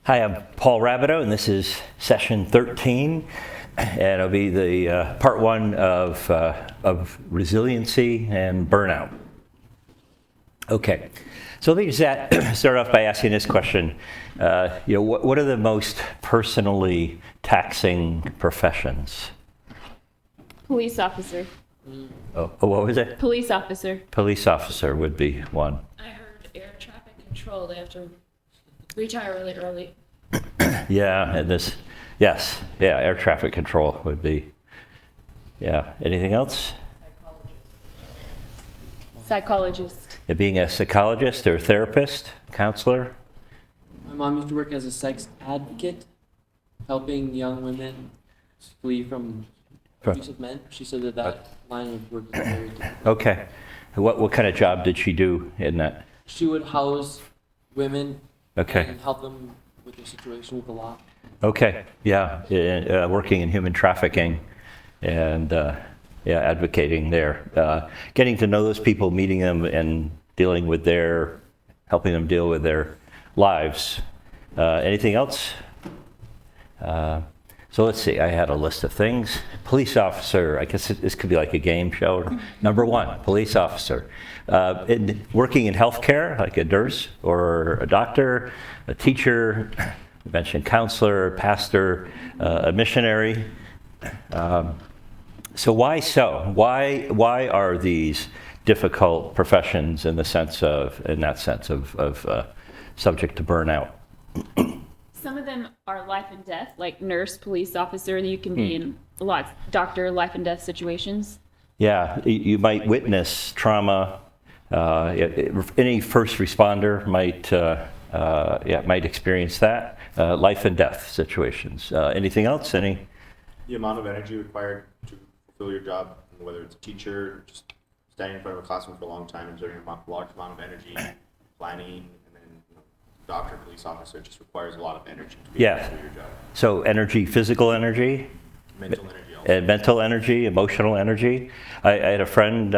Hi, I'm Paul Rabideau, and this is session 13, and it'll be the part one of resiliency and burnout. Okay, so let me just start off by asking this question. What are the most personally taxing professions? Police officer. Oh, what was it? Police officer. Police officer would be one. I heard air traffic control. They have to retire really early. Yeah, and air traffic control would be. Yeah, anything else? Psychologist. Being a psychologist or therapist, counselor? My mom used to work as a sex advocate, helping young women flee from abusive men. She said that line of work is very difficult. Okay. What kind of job did she do in that? She would house women Okay. and help them with their situation with the law. Okay. Yeah. Working in human trafficking and advocating there. Getting to know those people, meeting them, and helping them deal with their lives. Anything else? So let's see, I had a list of things. Police officer, I guess this could be like a game show. Number one, police officer. Working in healthcare, like a nurse or a doctor, a teacher, you mentioned counselor, pastor, a missionary. So why so? Why are these difficult professions in that sense of subject to burnout? Some of them are life and death, like nurse, police officer. You can be in a lot, doctor, life and death situations. Yeah, you might witness trauma. Any first responder might experience that. Life and death situations. Anything else? The amount of energy required to fulfill your job, whether it's a teacher, just standing in front of a classroom for a long time, exerting a large amount of energy, planning, and then doctor, police officer, just requires a lot of energy to be able to do your job. So energy, physical energy, mental energy also. And mental energy, emotional energy. I had a friend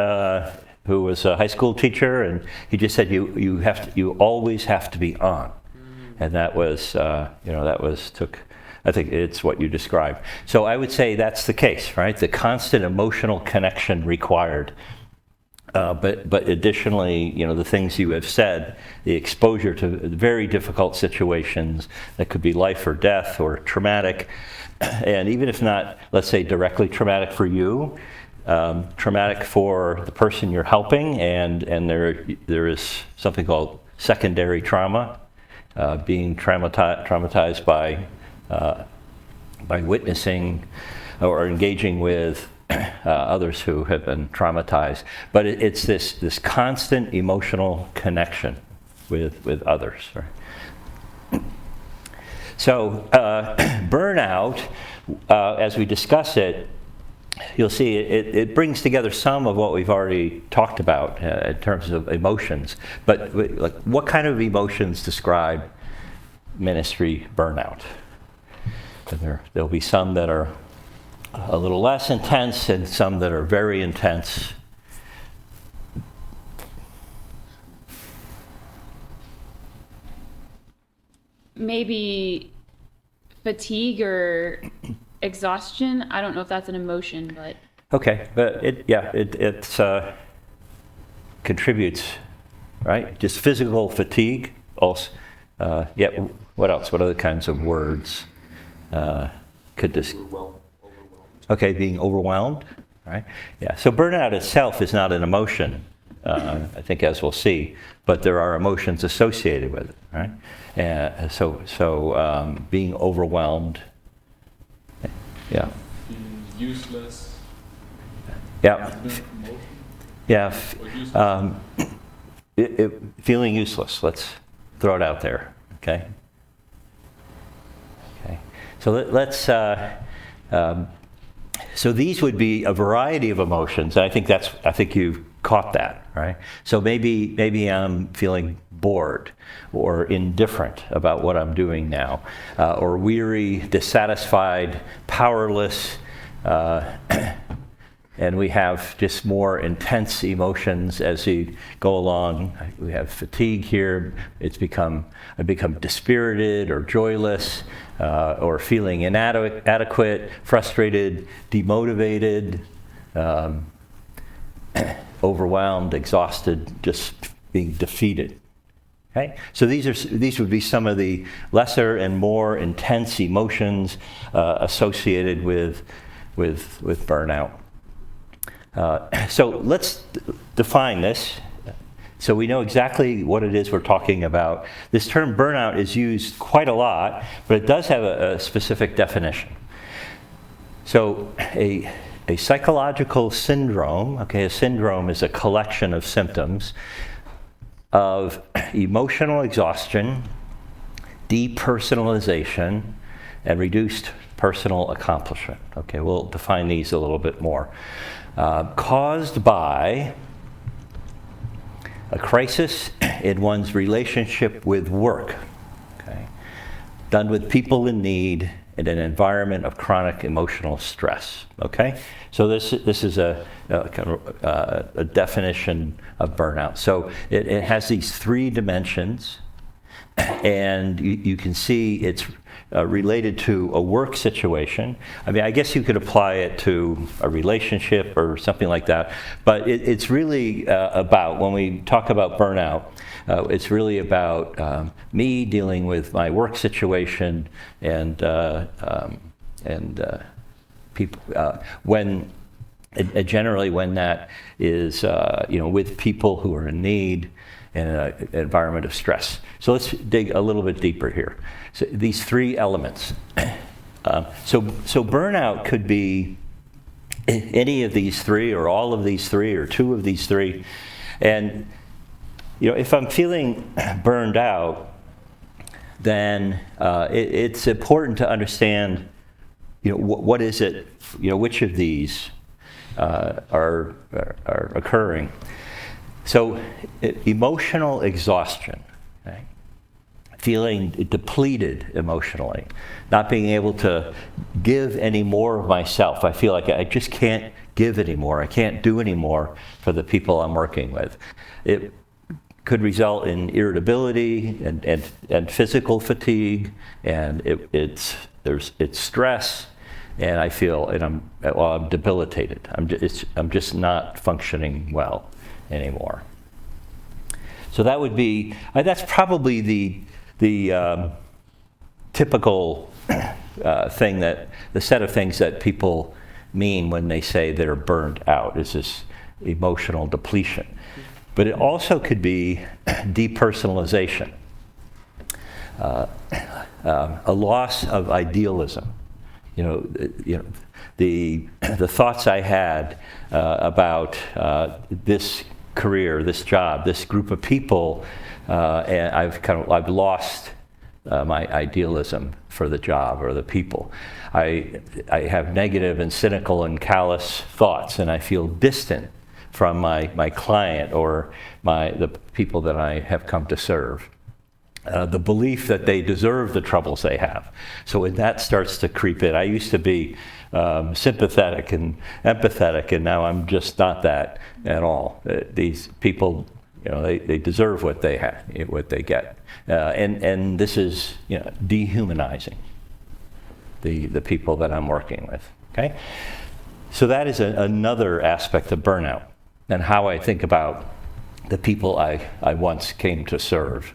who was a high school teacher, and he just said you always have to be on, and that was I think it's what you described. So I would say that's the case, right? The constant emotional connection required. But additionally, the things you have said, the exposure to very difficult situations that could be life or death or traumatic, and even if not, let's say, directly traumatic for you, traumatic for the person you're helping, and there is something called secondary trauma, being traumatized by witnessing or engaging with others who have been traumatized. But it's this constant emotional connection with others. Right? So burnout, as we discuss it, you'll see it brings together some of what we've already talked about in terms of emotions. But like, what kind of emotions describe ministry burnout? And there'll be some that are a little less intense and some that are very intense. Maybe fatigue or exhaustion. I don't know if that's an emotion, but. Okay, but it contributes, right? Just physical fatigue. Also, what else? What other kinds of words could this? Okay, being overwhelmed, right? Yeah. So burnout itself is not an emotion, I think, as we'll see, but there are emotions associated with it, right? So being overwhelmed. Yeah. Being useless. Yeah. Yeah. Feeling useless. Let's throw it out there. Okay. Okay. So let's. So these would be a variety of emotions. I think you've caught that, right? So maybe I'm feeling bored or indifferent about what I'm doing now, or weary, dissatisfied, powerless, And we have just more intense emotions as we go along. We have fatigue here. I become dispirited or joyless, or feeling inadequate, frustrated, demotivated, overwhelmed, exhausted, just being defeated. Okay? So these would be some of the lesser and more intense emotions associated with burnout. So let's define this so we know exactly what it is we're talking about. This term burnout is used quite a lot, but it does have a specific definition. So a psychological syndrome, okay, a syndrome is a collection of symptoms of emotional exhaustion, depersonalization, and reduced personal accomplishment. Okay, we'll define these a little bit more. Caused by a crisis in one's relationship with work, okay, done with people in need in an environment of chronic emotional stress. Okay, so this is a definition of burnout. So it has these three dimensions, and you can see it's related to a work situation. I mean, I guess you could apply it to a relationship or something like that, but it's really about, when we talk about burnout, it's really about me dealing with my work situation and people, generally when that is with people who are in need in an environment of stress. So let's dig a little bit deeper here. So these three elements. So burnout could be any of these three, or all of these three, or two of these three. And if I'm feeling burned out, then it's important to understand, what is it, which of these are occurring. So emotional exhaustion, okay? Feeling depleted emotionally, not being able to give any more of myself. I feel like I just can't give anymore. I can't do anymore for the people I'm working with. It could result in irritability and physical fatigue, and it's stress, and I feel, I'm debilitated. I'm just not functioning well anymore. So that would be, that's probably the typical thing, that the set of things that people mean when they say they're burned out, is this emotional depletion. But it also could be depersonalization, a loss of idealism. The thoughts I had about this career, this job, this group of people, and I've lost my idealism for the job or the people. I have negative and cynical and callous thoughts, and I feel distant from my client or the people that I have come to serve. The belief that they deserve the troubles they have. So when that starts to creep in, I used to be sympathetic and empathetic, and now I'm just not that at all. These people, they deserve what they have, what they get, and this is dehumanizing the people that I'm working with. Okay, so that is another aspect of burnout, and how I think about the people I once came to serve.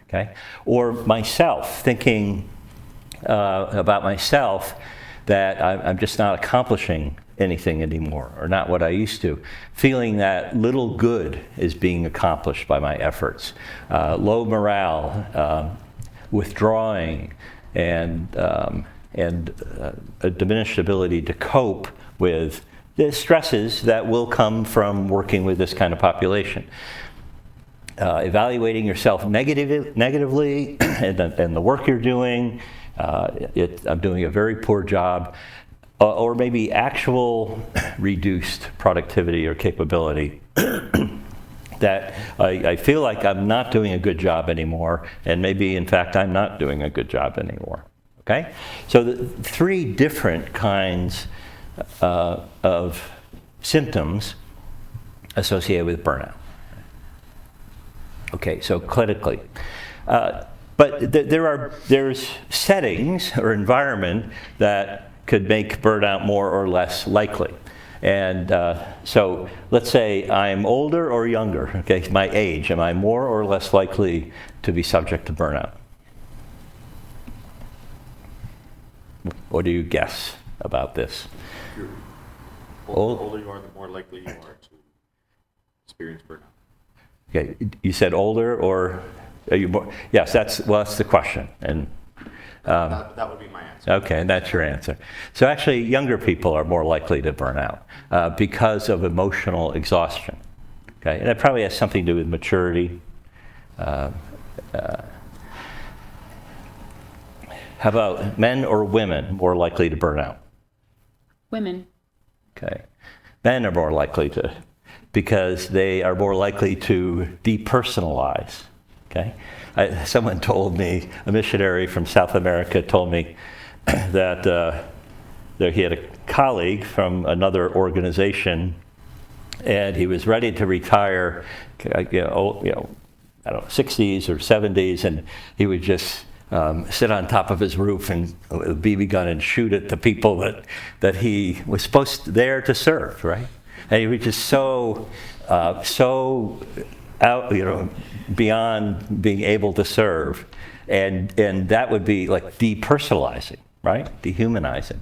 Okay, or myself, thinking about myself, that I'm just not accomplishing anything anymore, or not what I used to, feeling that little good is being accomplished by my efforts, low morale, withdrawing, and a diminished ability to cope with the stresses that will come from working with this kind of population. Evaluating yourself negatively and the work you're doing, I'm doing a very poor job, or maybe actual reduced productivity or capability, that I feel like I'm not doing a good job anymore, and maybe in fact I'm not doing a good job anymore. Okay? So the three different kinds of symptoms associated with burnout. Okay, so clinically. But there's settings or environment that could make burnout more or less likely. And so let's say I'm older or younger, okay, my age, am I more or less likely to be subject to burnout? What do you guess about this? The older you are, the more likely you are to experience burnout. Okay, you said older, or are you more? Yes, that's the question. And That would be my answer. okay, and that's your answer. So actually, younger people are more likely to burn out because of emotional exhaustion. Okay, and that probably has something to do with maturity. How about men or women more likely to burn out? Women. Okay, men are more likely to, because they are more likely to depersonalize. Okay, someone told me, a missionary from South America told me that he had a colleague from another organization, and he was ready to retire, I don't know, 60s or 70s, and he would just sit on top of his roof and with a BB gun and shoot at the people that he was there to serve, right? And he was just so out, beyond being able to serve, and that would be like depersonalizing, right? Dehumanizing.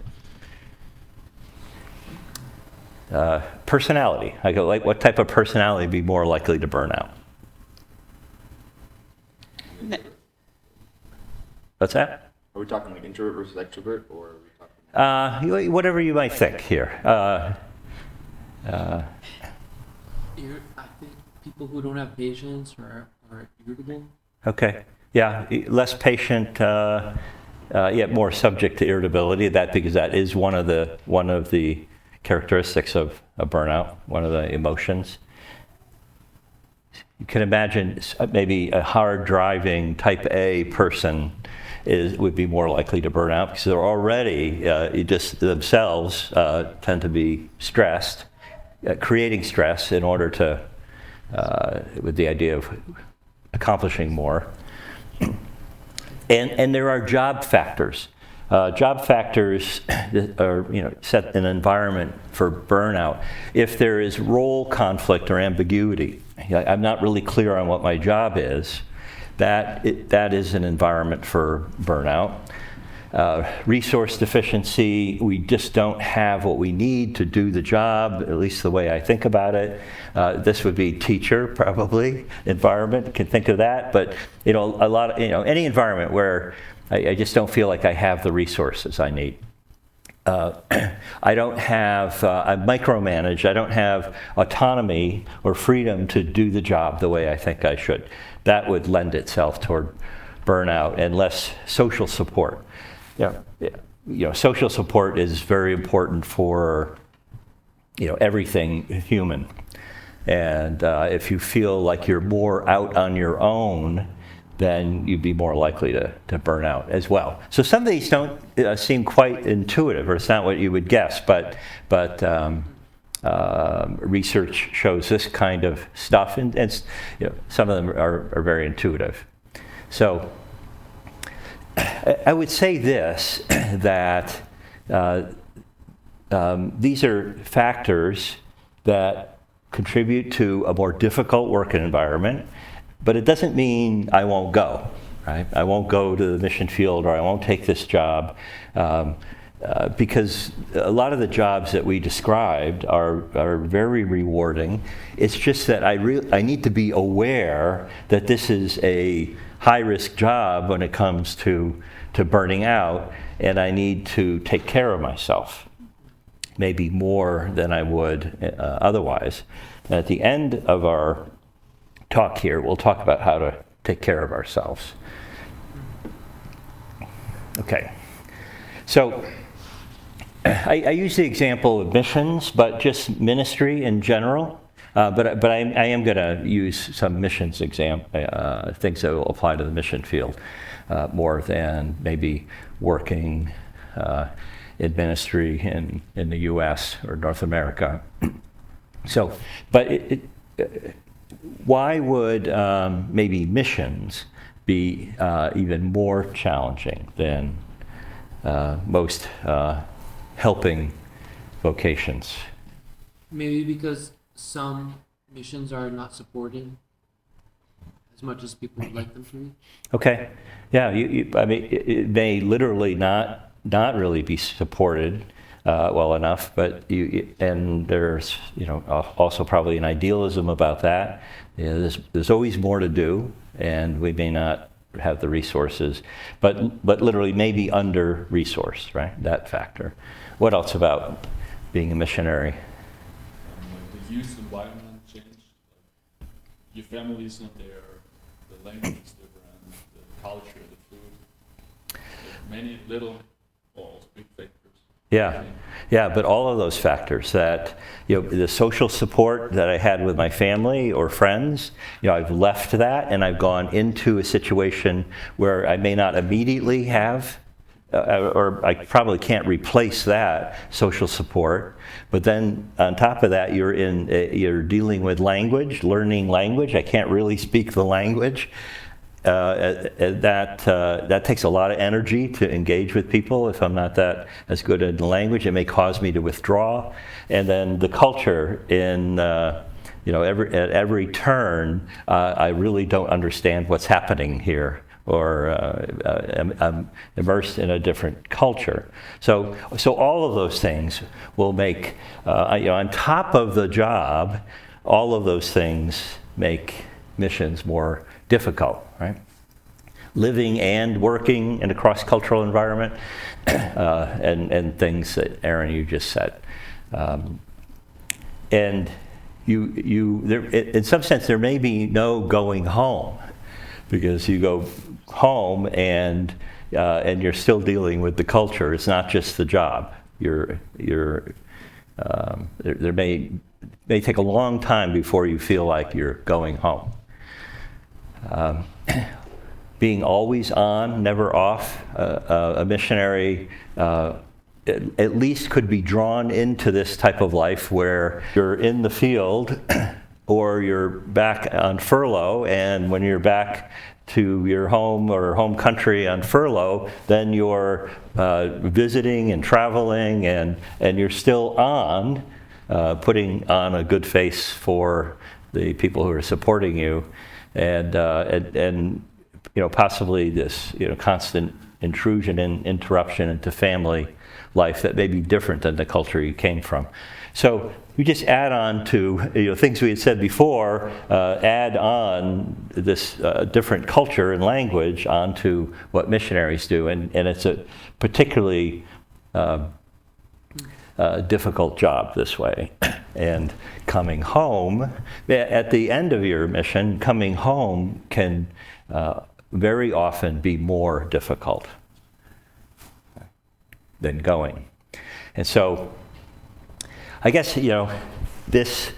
Personality. I go, like, what type of personality would be more likely to burn out? What's that? Are we talking like introvert versus extrovert, or are we talking? Whatever you might think here. I think people who don't have patience or are irritable. Okay. Yeah, less patient, yet more subject to irritability. Because that is one of the characteristics of a burnout, one of the emotions. You can imagine maybe a hard driving type A person would be more likely to burn out because they're already just themselves tend to be stressed, creating stress in order to, with the idea of accomplishing more. And there are job factors. Job factors are, set an environment for burnout. If there is role conflict or ambiguity, I'm not really clear on what my job is, that is an environment for burnout. Resource deficiency, we just don't have what we need to do the job, at least the way I think about it. This would be teacher, probably, environment, can think of that. But, a lot of, any environment where I just don't feel like I have the resources I need. I don't have, I'm micromanaged, I don't have autonomy or freedom to do the job the way I think I should. That would lend itself toward burnout and less social support. Social support is very important for, everything human. And if you feel like you're more out on your own, then you'd be more likely to burn out as well. So some of these don't seem quite intuitive, or it's not what you would guess, but research shows this kind of stuff, and some of them are very intuitive. So I would say this, that these are factors that contribute to a more difficult work environment, but it doesn't mean I won't go, right? I won't go to the mission field, or I won't take this job, because a lot of the jobs that we described are very rewarding. It's just that I need to be aware that this is a high-risk job when it comes to burning out, and I need to take care of myself, maybe more than I would otherwise. And at the end of our talk here, we'll talk about how to take care of ourselves. Okay, so I use the example of missions, but just ministry in general. But I am going to use some missions things that will apply to the mission field more than maybe working in ministry in the U.S. or North America. So, but why would maybe missions be even more challenging than most helping vocations? Maybe because some missions are not supported as much as people would like them to be. Okay, yeah, I mean, it may literally not really be supported well enough, but and there's also probably an idealism about that. There's always more to do, and we may not have the resources, but literally maybe under-resourced, right? That factor. What else about being a missionary? Like the youth environment changed. Like your family is not there, the language is different, the culture, the food. Like many little or also big factors. Yeah, but all of those factors that, the social support that I had with my family or friends, I've left that and I've gone into a situation where I may not immediately have, or I probably can't replace that social support. But then on top of that, you're dealing with language, learning language. I can't really speak the language. That takes a lot of energy to engage with people. If I'm not that as good at the language, it may cause me to withdraw. And then the culture at every turn, I really don't understand what's happening here, or I'm immersed in a different culture. So all of those things will make, on top of the job, all of those things make missions more difficult, right? Living and working in a cross-cultural environment, and things that Aaron, you just said, and there, in some sense, there may be no going home, because you go home and you're still dealing with the culture. It's not just the job. There may take a long time before you feel like you're going home. Being always on, never off, a missionary at least could be drawn into this type of life where you're in the field or you're back on furlough, and when you're back to your home or home country on furlough, then you're visiting and traveling, and you're still on, putting on a good face for the people who are supporting you. And possibly this constant intrusion and interruption into family life that may be different than the culture you came from. So we just add on to things we had said before, add on this different culture and language onto what missionaries do, and it's a particularly difficult job this way. And coming home, at the end of your mission, coming home can very often be more difficult than going. And so I guess, this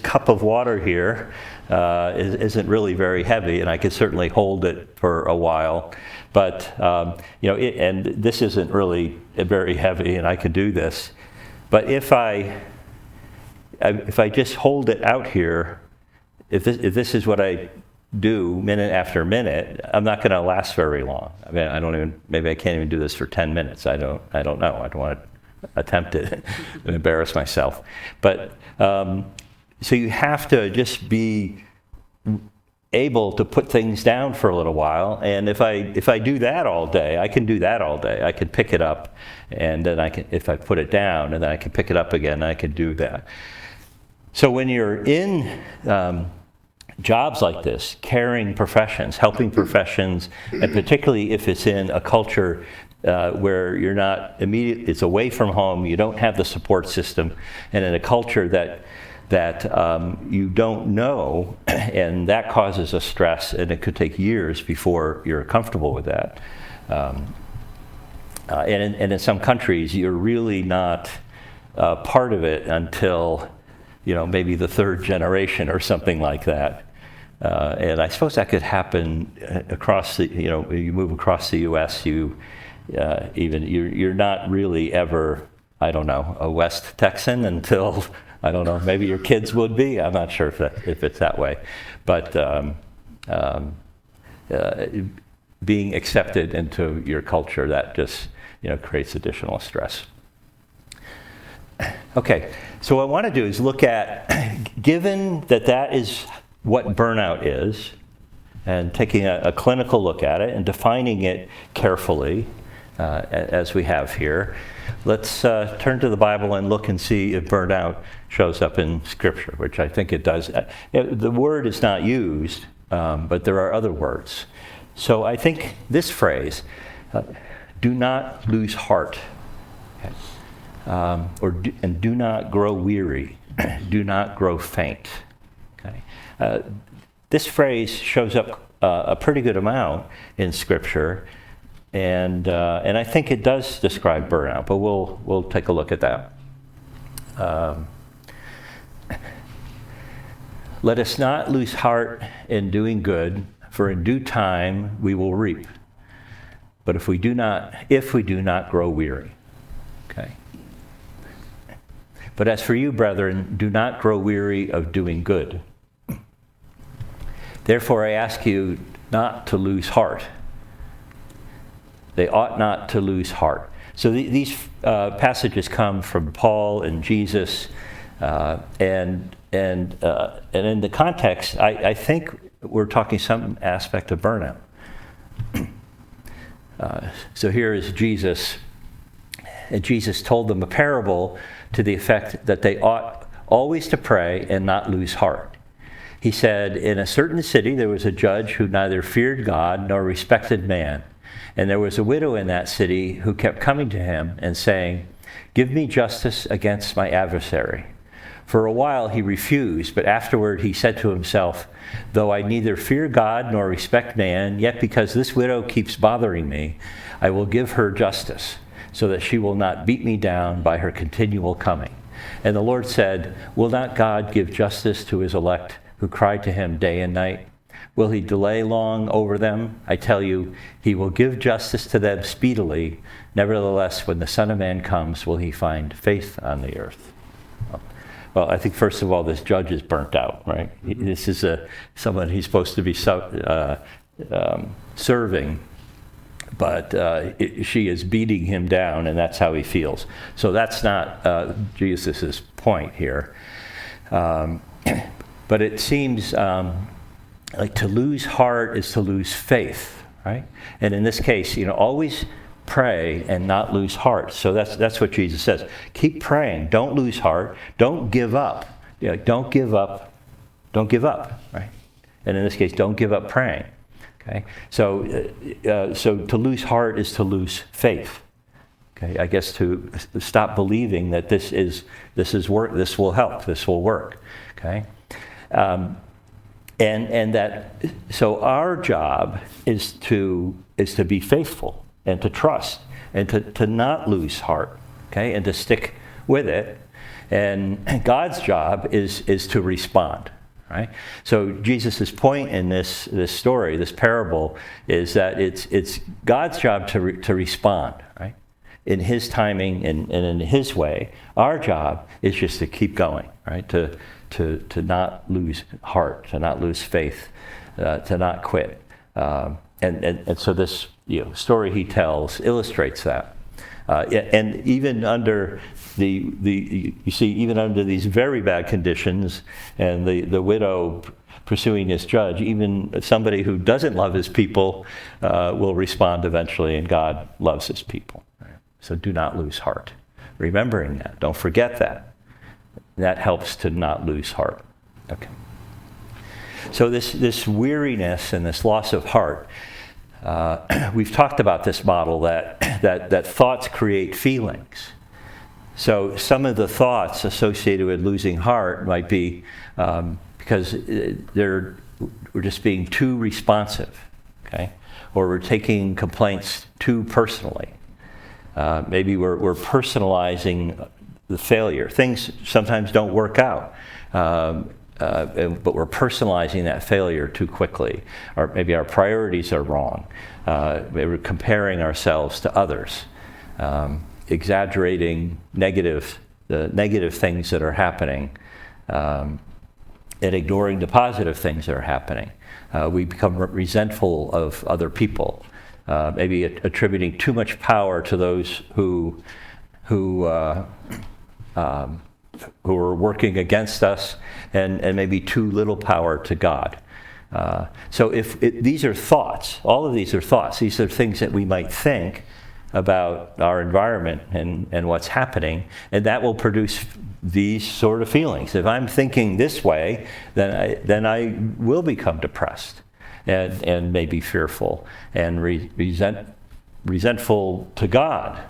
cup of water here isn't really very heavy, and I could certainly hold it for a while. But, and this isn't really very heavy, and I could do this. But if I just hold it out here, if this is what I do minute after minute, I'm not going to last very long. I mean, maybe I can't even do this for 10 minutes. I don't know. I don't want to attempt it and embarrass myself. But so you have to just be able to put things down for a little while. And if I do that all day, I can do that all day. I can pick it up, and then if I put it down, and then I can pick it up again, I can do that. So when you're in jobs like this, caring professions, helping professions, and particularly if it's in a culture where you're not it's away from home, you don't have the support system, and in a culture that you don't know, and that causes a stress, and it could take years before you're comfortable with that. And in some countries, you're really not part of it until maybe the third generation or something like that. And I suppose that could happen across you move across the U.S., you're not really ever, I don't know, a West Texan until I don't know. Maybe your kids would be. I'm not sure if it's that way. But being accepted into your culture, that just creates additional stress. Okay, so what I want to do is look at, given that is what burnout is, and taking a clinical look at it and defining it carefully, as we have here, let's turn to the Bible and look and see if burnout shows up in Scripture, which I think it does. The word is not used, but there are other words. So I think this phrase, do not lose heart, okay? And do not grow weary, do not grow faint. Okay, this phrase shows up a pretty good amount in Scripture, and I think it does describe burnout. But we'll take a look at that. Let us not lose heart in doing good, for in due time we will reap. But if we do not grow weary. Okay. But as for you, brethren, do not grow weary of doing good. Therefore, I ask you not to lose heart. They ought not to lose heart. So these passages come from Paul and Jesus, and in the context, I think we're talking some aspect of burnout. So here is Jesus, and Jesus told them a parable to the effect that they ought always to pray and not lose heart. He said, in a certain city there was a judge who neither feared God nor respected man. And there was a widow in that city who kept coming to him and saying, give me justice against my adversary. For a while he refused, but afterward he said to himself, though I neither fear God nor respect man, yet because this widow keeps bothering me, I will give her justice, so that she will not beat me down by her continual coming. And the Lord said, will not God give justice to his elect who cry to him day and night? Will he delay long over them? I tell you, he will give justice to them speedily. Nevertheless, when the Son of Man comes, will he find faith on the earth? Well, I think first of all, this judge is burnt out, right? This is someone he's supposed to be serving, but she is beating him down, and that's how he feels. So that's not Jesus' point here. But it seems like to lose heart is to lose faith, right? And in this case, always pray and not lose heart. So that's what Jesus says. Keep praying. Don't lose heart. Don't give up. Don't give up. Don't give up, right? And in this case, don't give up praying. Okay. So to lose heart is to lose faith. Okay. I guess to stop believing that this is work. This will help. This will work. Okay. And that so our job is to be faithful and to trust and to not lose heart, okay, and to stick with it. And God's job is to respond, right? So Jesus' point in this story, this parable, is that it's God's job to respond, right, in His timing and in His way. Our job is just to keep going, right? To not lose heart, to not lose faith, to not quit. And so this story he tells illustrates that. And even under even under these very bad conditions, and the widow pursuing this judge, even somebody who doesn't love his people will respond eventually, and God loves his people. Right? So do not lose heart. Remembering that, don't forget that. That helps to not lose heart. Okay. So this weariness and this loss of heart, we've talked about this model that thoughts create feelings. So some of the thoughts associated with losing heart might be because we're just being too responsive, okay, or we're taking complaints too personally. Maybe we're personalizing the failure. Things sometimes don't work out, but we're personalizing that failure too quickly. Or maybe our priorities are wrong. Maybe we're comparing ourselves to others, exaggerating negative negative things that are happening, and ignoring the positive things that are happening. We become resentful of other people, maybe attributing too much power to those who are working against us, and maybe too little power to God. So these are thoughts, all of these are thoughts. These are things that we might think about our environment and what's happening, and that will produce these sort of feelings. If I'm thinking this way, then I will become depressed and maybe fearful and resentful to God.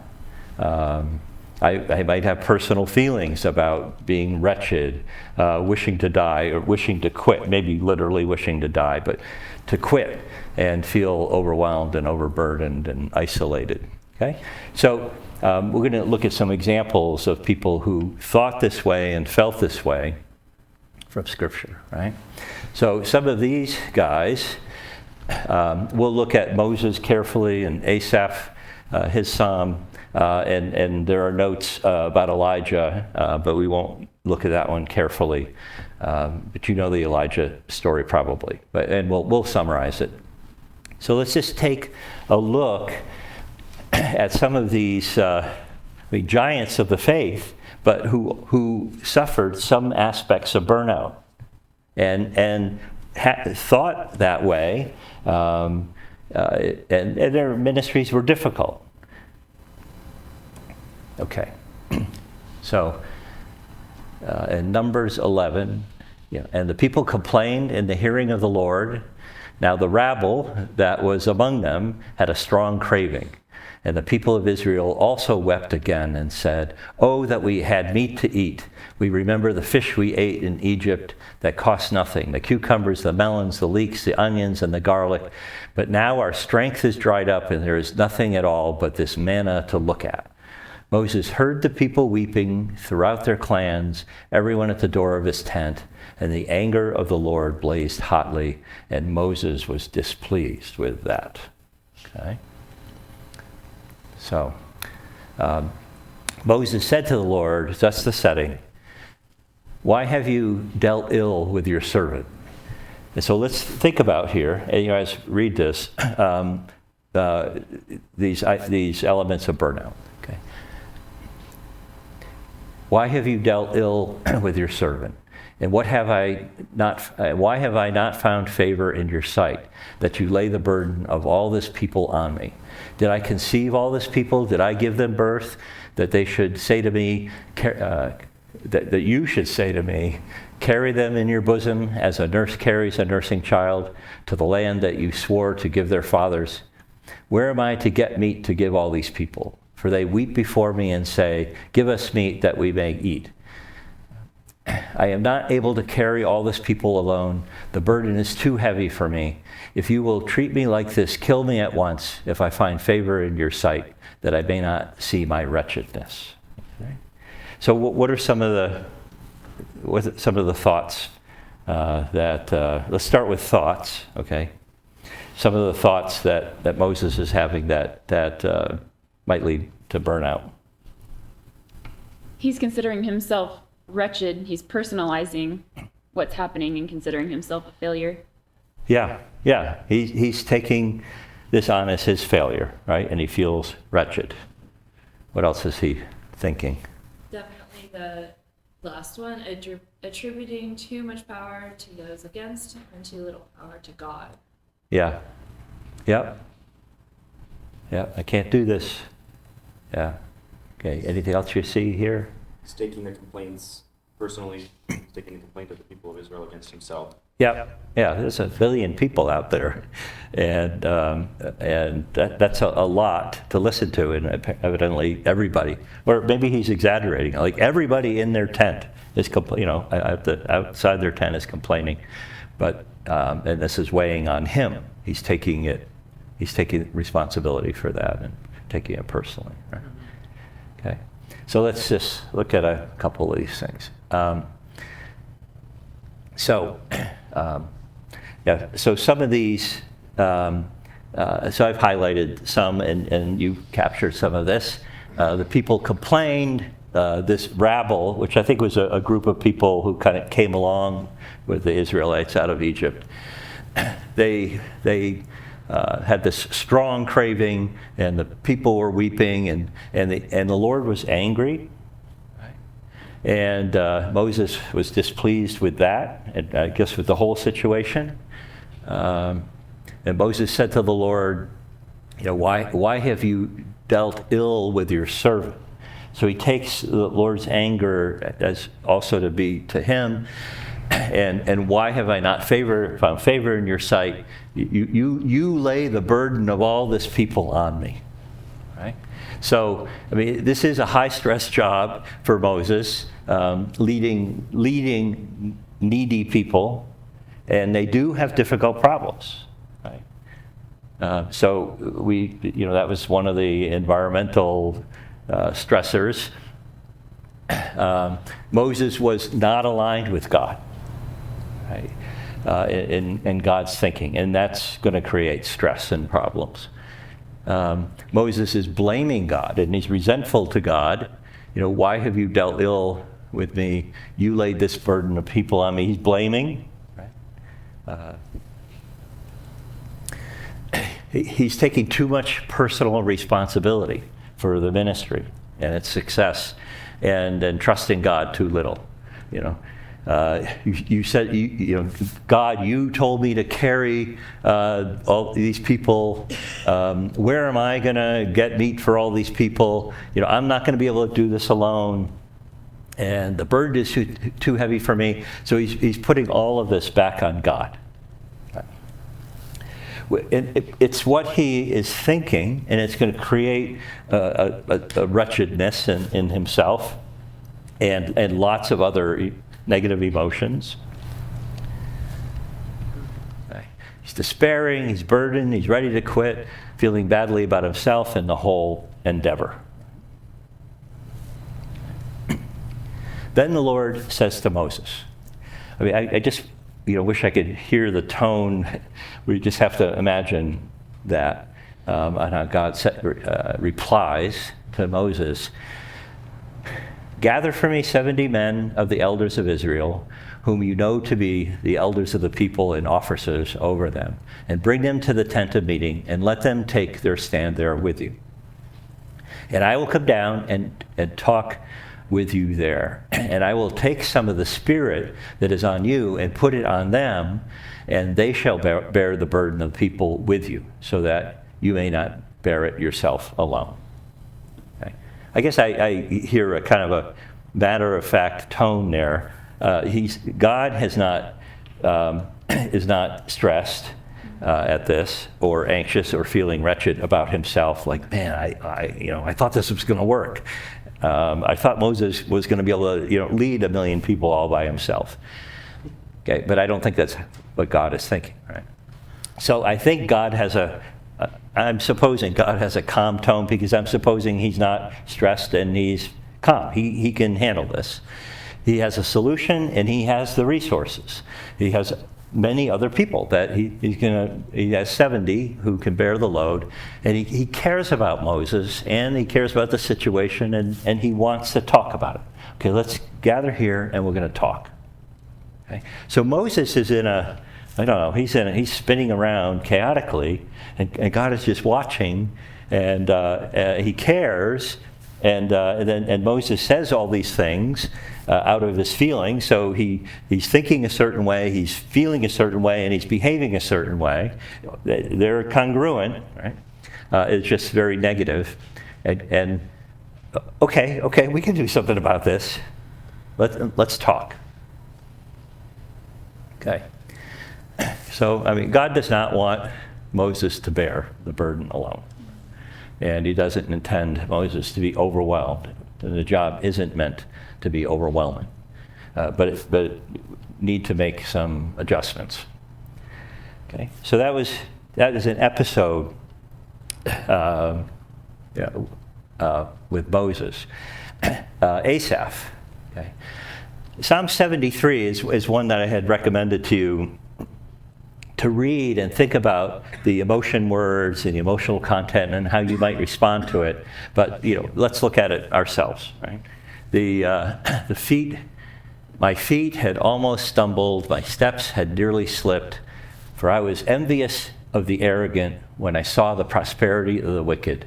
I might have personal feelings about being wretched, wishing to die, or wishing to quit, maybe literally wishing to die, but to quit and feel overwhelmed and overburdened and isolated. Okay? So we're going to look at some examples of people who thought this way and felt this way from Scripture, right? So some of these guys, we'll look at Moses carefully and Asaph, his psalm, and there are notes about Elijah, but we won't look at that one carefully. But you know the Elijah story probably, and we'll summarize it. So let's just take a look at some of these giants of the faith, but who suffered some aspects of burnout and thought that way, and their ministries were difficult. Okay, so in Numbers 11, and the people complained in the hearing of the Lord. Now the rabble that was among them had a strong craving. And the people of Israel also wept again and said, "Oh, that we had meat to eat. We remember the fish we ate in Egypt that cost nothing, the cucumbers, the melons, the leeks, the onions, and the garlic. But now our strength is dried up, and there is nothing at all but this manna to look at." Moses heard the people weeping throughout their clans, everyone at the door of his tent, and the anger of the Lord blazed hotly, and Moses was displeased with that. Okay? So, Moses said to the Lord, that's the setting, "Why have you dealt ill with your servant?" And so let's think about here, and you guys read this, these elements of burnout. Okay. Why have you dealt ill with your servant? And why have I not found favor in your sight, that you lay the burden of all this people on me? Did I conceive all this people? Did I give them birth? That they should say to me, that you should say to me, "Carry them in your bosom as a nurse carries a nursing child to the land that you swore to give their fathers. Where am I to get meat to give all these people? For they weep before me and say, 'Give us meat that we may eat.' I am not able to carry all this people alone. The burden is too heavy for me. If you will treat me like this, kill me at once, if I find favor in your sight, that I may not see my wretchedness." Okay. So what are some of the thoughts let's start with thoughts, okay? Some of the thoughts that Moses is having that might lead to burnout. He's considering himself wretched. He's personalizing what's happening and considering himself a failure. Yeah. He's taking this on as his failure, right? And he feels wretched. What else is he thinking? Definitely the last one, attributing too much power to those against him and too little power to God. Yeah. I can't do this. Yeah. Okay. Anything else you see here? He's taking the complaints personally, he's taking the complaint of the people of Israel against himself. Yeah. There's a billion people out there, and that's a lot to listen to, and evidently everybody, or maybe he's exaggerating. Like everybody in their tent is outside their tent is complaining, but and this is weighing on him. He's taking responsibility for that and taking it personally. Right? Okay. So let's just look at a couple of these things. So some of these, so I've highlighted some, and you captured some of this. The people complained, this rabble, which I think was a group of people who kind of came along with the Israelites out of Egypt, they had this strong craving, and the people were weeping, and the Lord was angry. And Moses was displeased with that, and I guess with the whole situation. And Moses said to the Lord, why have you dealt ill with your servant? So he takes the Lord's anger as also to be to him. And why have I not found favor in your sight? You lay the burden of all this people on me. Right? So, I mean, this is a high-stress job for Moses, leading needy people, and they do have difficult problems. Right? So that was one of the environmental stressors. Moses was not aligned with God, right? In God's thinking, and that's going to create stress and problems. Moses is blaming God, and he's resentful to God. Why have you dealt ill with me? You laid this burden of people on me. He's blaming. Right? He's taking too much personal responsibility for the ministry and its success, and trusting God too little. You said, God, you told me to carry all these people. Where am I going to get meat for all these people? I'm not going to be able to do this alone. And the burden is too heavy for me. So he's putting all of this back on God. It's what he is thinking, and it's going to create a wretchedness in himself and lots of other negative emotions. He's despairing, he's burdened, he's ready to quit, feeling badly about himself and the whole endeavor. Then the Lord says to Moses, I mean, I just wish I could hear the tone. We just have to imagine that, and how God replies to Moses. Gather for me 70 men of the elders of Israel, whom you know to be the elders of the people and officers over them, and bring them to the tent of meeting, and let them take their stand there with you. And I will come down and talk with you there. And I will take some of the spirit that is on you and put it on them, and they shall bear the burden of the people with you, so that you may not bear it yourself alone. I guess I hear a kind of a matter-of-fact tone there. God is not stressed at this, or anxious, or feeling wretched about himself. Like, man, I thought this was going to work. I thought Moses was going to be able to, lead 1 million people all by himself. Okay, but I don't think that's what God is thinking. Right? So I think God has I'm supposing God has a calm tone, because I'm supposing he's not stressed and he's calm. He can handle this. He has a solution, and he has the resources. He has many other people that he has 70 who can bear the load, and he cares about Moses, and he cares about the situation, and he wants to talk about it. Okay, let's gather here, and we're going to talk. Okay, so Moses is he's spinning around chaotically, and God is just watching, and he cares, and Moses says all these things out of his feelings. So he's thinking a certain way, he's feeling a certain way, and he's behaving a certain way. They're congruent, right? It's just very negative, and okay, we can do something about this. Let's talk. Okay. So, I mean, God does not want Moses to bear the burden alone. And he doesn't intend Moses to be overwhelmed. The job isn't meant to be overwhelming. But it need to make some adjustments. Okay? So that is an episode with Moses. Asaph. Okay? Psalm 73 is one that I had recommended to you to read and think about the emotion words and the emotional content and how you might respond to it. But let's look at it ourselves. Right? The feet, my feet had almost stumbled, my steps had nearly slipped, for I was envious of the arrogant when I saw the prosperity of the wicked.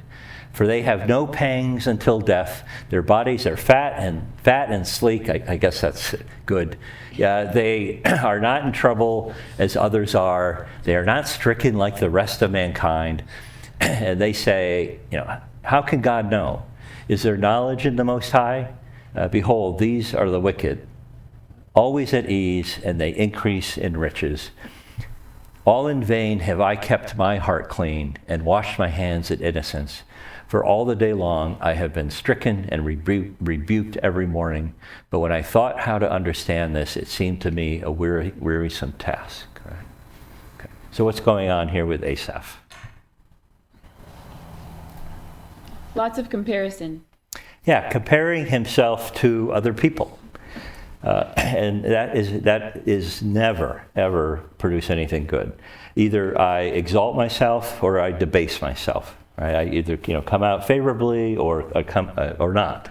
For they have no pangs until death. Their bodies are fat and sleek. I guess that's good. Yeah, they are not in trouble as others are. They are not stricken like the rest of mankind. And they say, how can God know? Is there knowledge in the Most High? Behold, these are the wicked, always at ease, and they increase in riches. All in vain have I kept my heart clean and washed my hands in innocence. For all the day long I have been stricken and rebuked every morning. But when I thought how to understand this, it seemed to me a wearisome task. Right? Okay. So what's going on here with Asaph? Lots of comparison. Yeah, comparing himself to other people. And that is never, ever produce anything good. Either I exalt myself or I debase myself. Right? I either come out favorably or not.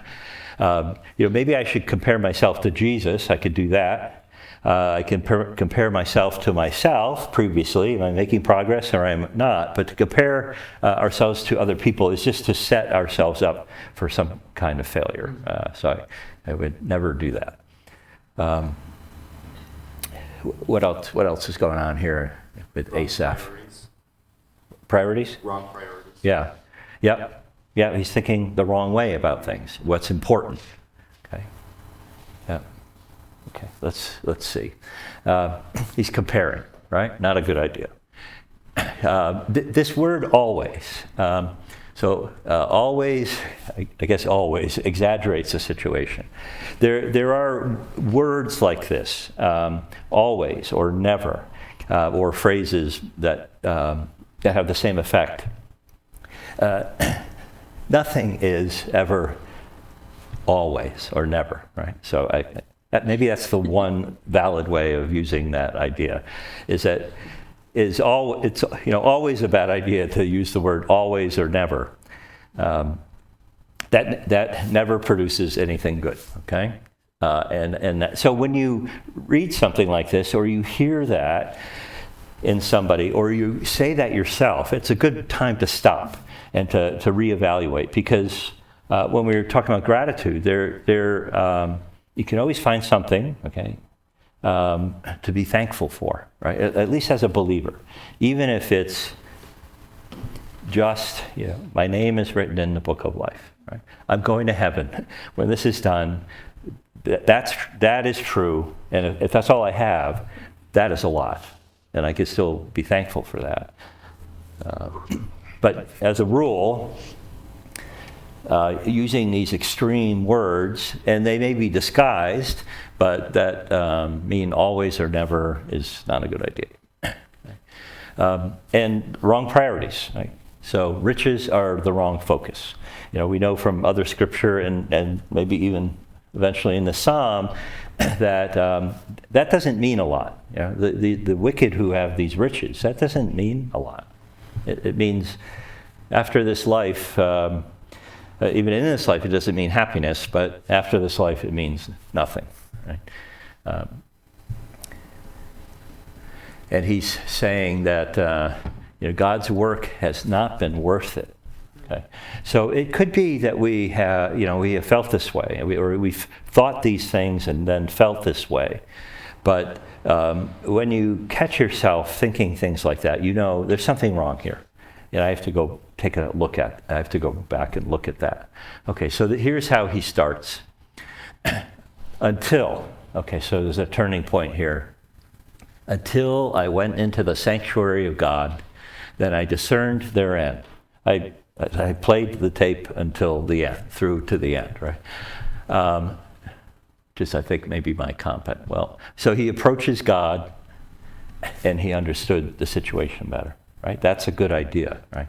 Maybe I should compare myself to Jesus. I could do that. I can compare myself to myself previously. Am I making progress or am I not? But to compare ourselves to other people is just to set ourselves up for some kind of failure. So I would never do that. What else is going on here with Asaph? Priorities? Wrong priorities. Yeah. Yep. Yeah, he's thinking the wrong way about things. What's important. Okay. Yeah. Okay, let's see. He's comparing, right? Not a good idea. This word always. Always, I guess always, exaggerates the situation. There are words like this, always or never, or phrases that have the same effect. Nothing is ever always or never, right? So maybe that's the one valid way of using that idea, it's always a bad idea to use the word always or never. That never produces anything good, okay? So when you read something like this, or you hear that in somebody, or you say that yourself, it's a good time to stop and to reevaluate, because when we were talking about gratitude, you can always find something, okay, to be thankful for, right? At least as a believer, even if it's just, my name is written in the book of life, right? I'm going to heaven. When this is done, that is true, and if that's all I have, that is a lot, and I can still be thankful for that. But as a rule, using these extreme words, and they may be disguised, but that mean always or never is not a good idea. And wrong priorities. Right? So riches are the wrong focus. We know from other scripture and maybe even eventually in the Psalm that that doesn't mean a lot. The wicked who have these riches, that doesn't mean a lot. It means after this life, even in this life, it doesn't mean happiness, but after this life, it means nothing. Right? And he's saying that God's work has not been worth it. Okay? So it could be that we have felt this way, or we've thought these things and then felt this way. But when you catch yourself thinking things like that, there's something wrong here. I have to go take a look at. I have to go back and look at that. Okay, so here's how he starts. So there's a turning point here. Until I went into the sanctuary of God, then I discerned their end. I played the tape until the end, through to the end, right? Just I think maybe my comment. So he approaches God, and he understood the situation better. Right, that's a good idea. Right,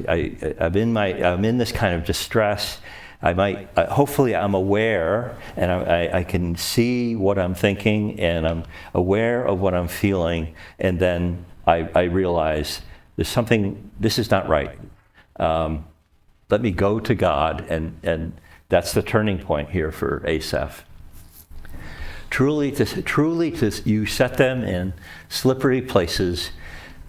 I'm in this kind of distress. Hopefully, I'm aware, and I can see what I'm thinking, and I'm aware of what I'm feeling, and then I realize there's something. This is not right. Let me go to God and That's the turning point here for Asaph. Truly, you set them in slippery places.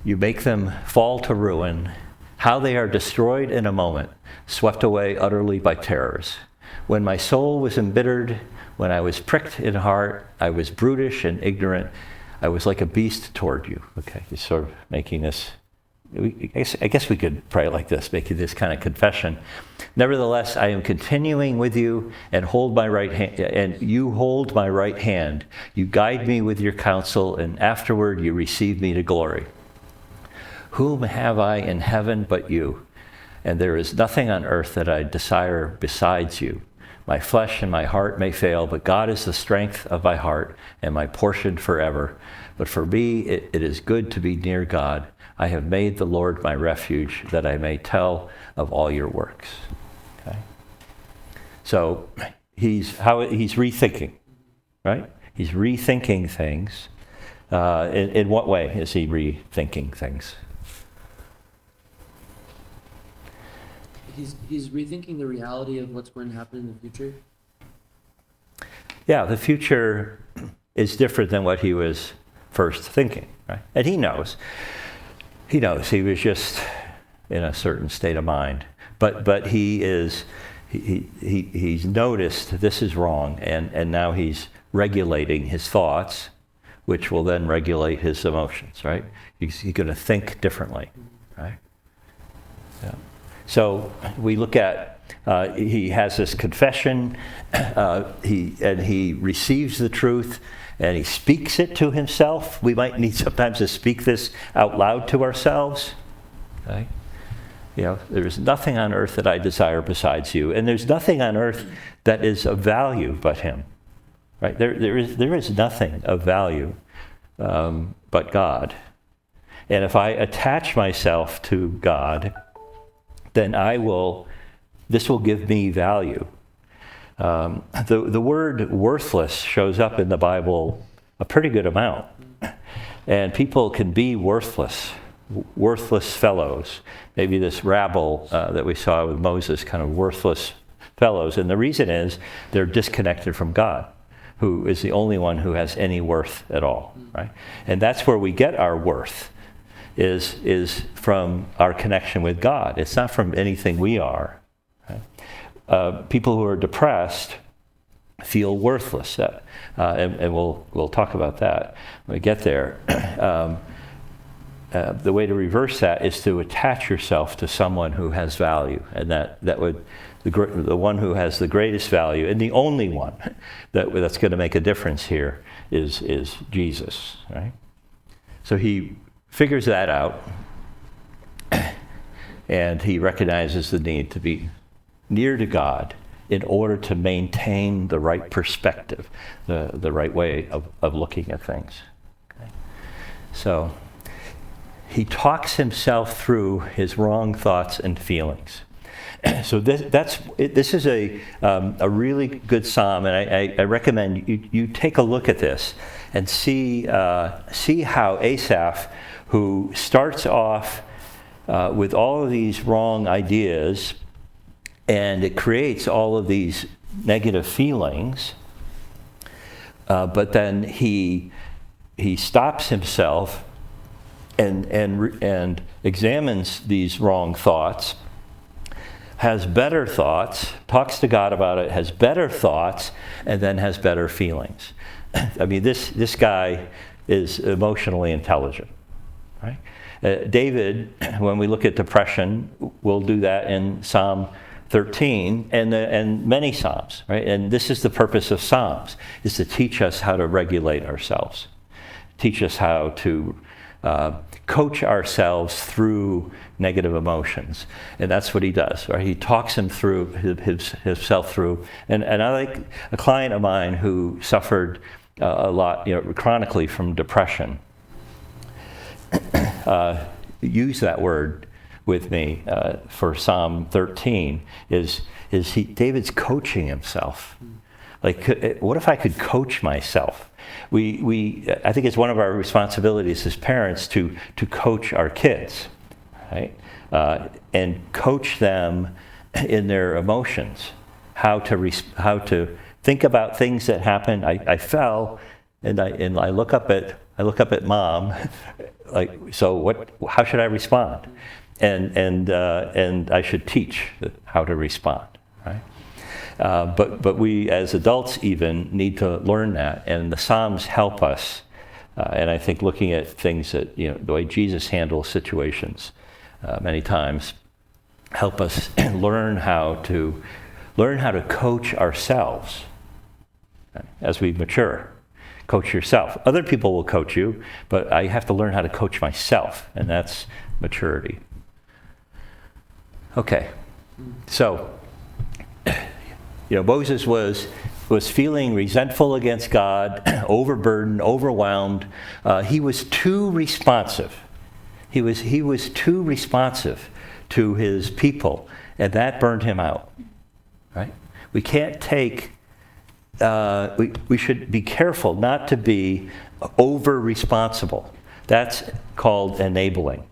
You make them fall to ruin. How they are destroyed in a moment, swept away utterly by terrors. When my soul was embittered, when I was pricked in heart, I was brutish and ignorant. I was like a beast toward you. Okay, he's sort of making this, I guess we could pray like this, making this kind of confession. Nevertheless, I am continuing with you and hold my right hand, and you hold my right hand. You guide me with your counsel, and afterward you receive me to glory. Whom have I in heaven but you? And there is nothing on earth that I desire besides you. My flesh and my heart may fail, but God is the strength of my heart and my portion forever. But for me, it is good to be near God. I have made the Lord my refuge, that I may tell of all your works. Okay. So he's rethinking, right? He's rethinking things. In what way is he rethinking things? He's rethinking the reality of what's going to happen in the future. Yeah, the future is different than what he was first thinking, right? And he knows. He was just in a certain state of mind. But he's noticed this is wrong, and now he's regulating his thoughts, which will then regulate his emotions, right? He's going to think differently, right? Yeah. So we look at, he has this confession, he receives the truth, and he speaks it to himself. We might need sometimes to speak this out loud to ourselves. Okay? There is nothing on earth that I desire besides you, and there's nothing on earth that is of value but him. Right? There is nothing of value but God. And if I attach myself to God, then this will give me value. The word worthless shows up in the Bible a pretty good amount. And people can be worthless fellows. Maybe this rabble that we saw with Moses, kind of worthless fellows. And the reason is they're disconnected from God, who is the only one who has any worth at all, right? And that's where we get our worth. Is from our connection with God. It's not from anything we are. Right? People who are depressed feel worthless, and we'll talk about that when we get there. The way to reverse that is to attach yourself to someone who has value, and the one who has the greatest value, and the only one that's going to make a difference here is Jesus. Right? So he figures that out, and he recognizes the need to be near to God in order to maintain the right perspective, the right way of looking at things. Okay? So he talks himself through his wrong thoughts and feelings. So this is a really good psalm, and I recommend you take a look at this and see how Asaph, who starts off with all of these wrong ideas, and it creates all of these negative feelings, but then he stops himself and examines these wrong thoughts, has better thoughts, talks to God about it, has better thoughts, and then has better feelings. I mean, this guy is emotionally intelligent. Right? David, when we look at depression, we'll do that in Psalm 13 and many Psalms. Right? And this is the purpose of Psalms, is to teach us how to regulate ourselves, teach us how to coach ourselves through negative emotions. And that's what he does. Right? He talks himself through. And I like a client of mine who suffered a lot, chronically from depression. Use that word with me for Psalm 13. David's coaching himself. Like, what if I could coach myself? I think it's one of our responsibilities as parents to coach our kids, right? And coach them in their emotions, how to think about things that happen. I fell, and I look up at Mom, like, so how should I respond? And I should teach how to respond, right? But we as adults even need to learn that, and the Psalms help us. And I think looking at things that, the way Jesus handles situations many times, help us learn how to coach ourselves as we mature. Coach yourself. Other people will coach you, but I have to learn how to coach myself, and that's maturity. Okay, so Moses was feeling resentful against God, overburdened, overwhelmed. He was too responsive. He was too responsive to his people, and that burned him out. Right? We can't take. We should be careful not to be over responsible. That's called enabling,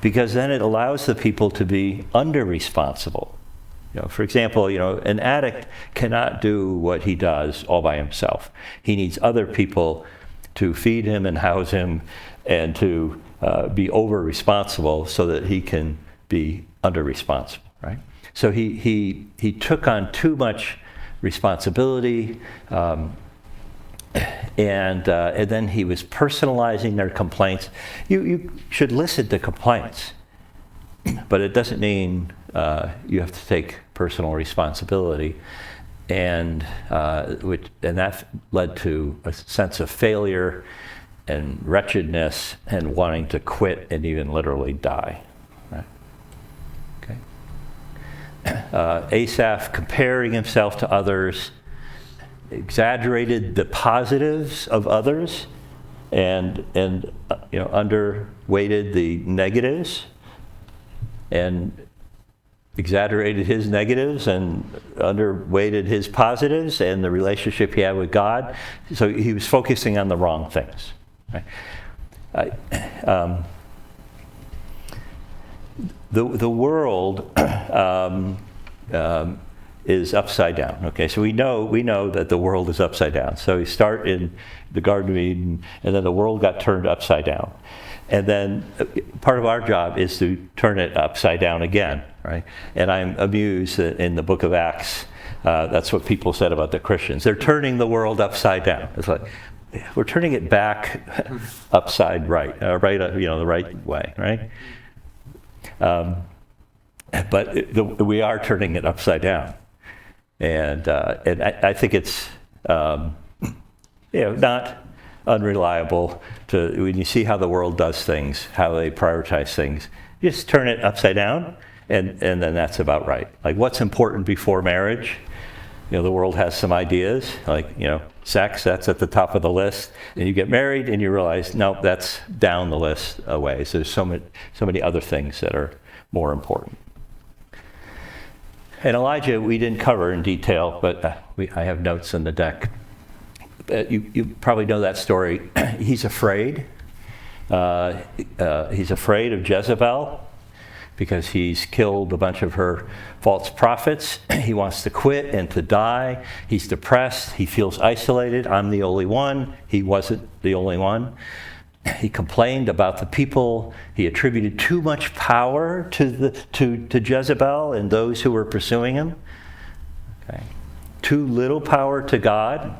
because then it allows the people to be under responsible. For example, an addict cannot do what he does all by himself. He needs other people to feed him and house him, and to be over responsible so that he can be under responsible. Right? So he took on too much responsibility, and then he was personalizing their complaints. You should listen to complaints, but it doesn't mean you have to take personal responsibility, and that led to a sense of failure and wretchedness and wanting to quit and even literally die. Right? Okay. Asaph, comparing himself to others, exaggerated the positives of others, and underweighted the negatives, and exaggerated his negatives and underweighted his positives and the relationship he had with God. So he was focusing on the wrong things. Right? The world is upside down. Okay, so we know that the world is upside down. So we start in the Garden of Eden, and then the world got turned upside down. And then part of our job is to turn it upside down again, right? And I'm amused that in the book of Acts, that's what people said about the Christians. They're turning the world upside down. It's like, we're turning it back upside right, the right way, right? But we are turning it upside down. And I think it's, not unreliable when you see how the world does things, how they prioritize things. You just turn it upside down, and then that's about right. Like, what's important before marriage? The world has some ideas, like, sex, that's at the top of the list. And you get married and you realize, no, that's down the list a ways. There's so many other things that are more important. And Elijah, we didn't cover in detail, but I have notes in the deck. You probably know that story. He's afraid. He's afraid of Jezebel because he's killed a bunch of her false prophets. He wants to quit and to die. He's depressed. He feels isolated. I'm the only one. He wasn't the only one. He complained about the people. He attributed too much power to Jezebel and those who were pursuing him. Okay. Too little power to God.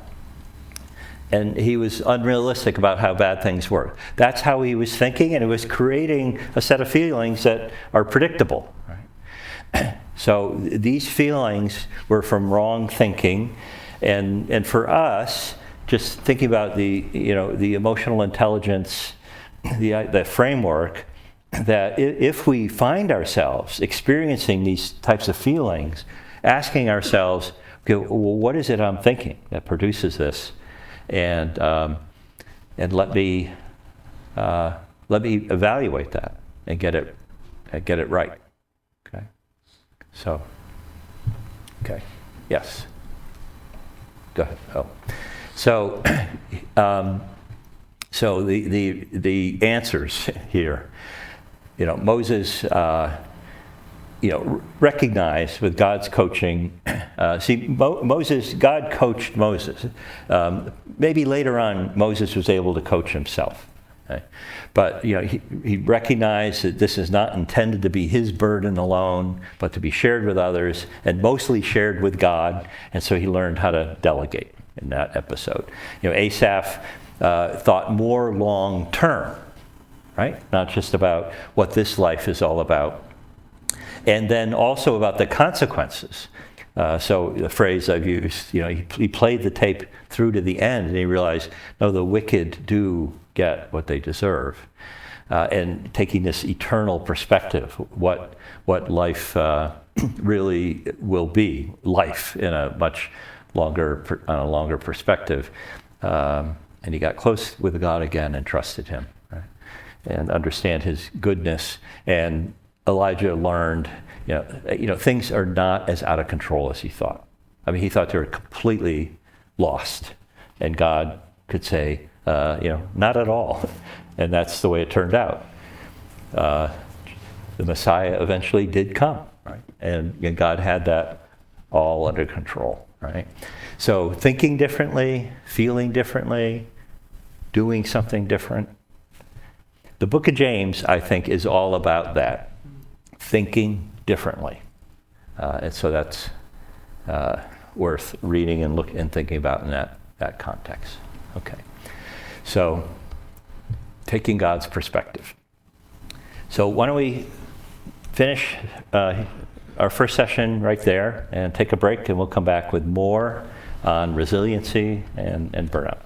And he was unrealistic about how bad things were. That's how he was thinking, and it was creating a set of feelings that are predictable. Right? So these feelings were from wrong thinking, and for us, just thinking about the emotional intelligence, the framework, that if we find ourselves experiencing these types of feelings, asking ourselves, okay, well, what is it I'm thinking that produces this? And let me evaluate that and get it right. Okay. So. Okay. Yes. Go ahead. Oh. So. So the answers here. Moses recognize with God's coaching, Moses, God coached Moses. Maybe later on, Moses was able to coach himself. Okay? But he recognized that this is not intended to be his burden alone, but to be shared with others, and mostly shared with God. And so he learned how to delegate in that episode. Asaph thought more long term, right? Not just about what this life is all about. And then also about the consequences. So the phrase I've used, he played the tape through to the end, and he realized, no, the wicked do get what they deserve. And taking this eternal perspective, what life really will be, life in a much longer perspective. And he got close with God again and trusted him, right? And understand his goodness. And Elijah learned, things are not as out of control as he thought. I mean, he thought they were completely lost. And God could say, not at all. And that's the way it turned out. The Messiah eventually did come, right? And God had that all under control, right? So thinking differently, feeling differently, doing something different. The book of James, I think, is all about that. Thinking differently. And so that's worth reading and thinking about in that context. Okay. So, taking God's perspective. So why don't we finish our first session right there and take a break, and we'll come back with more on resiliency and burnout.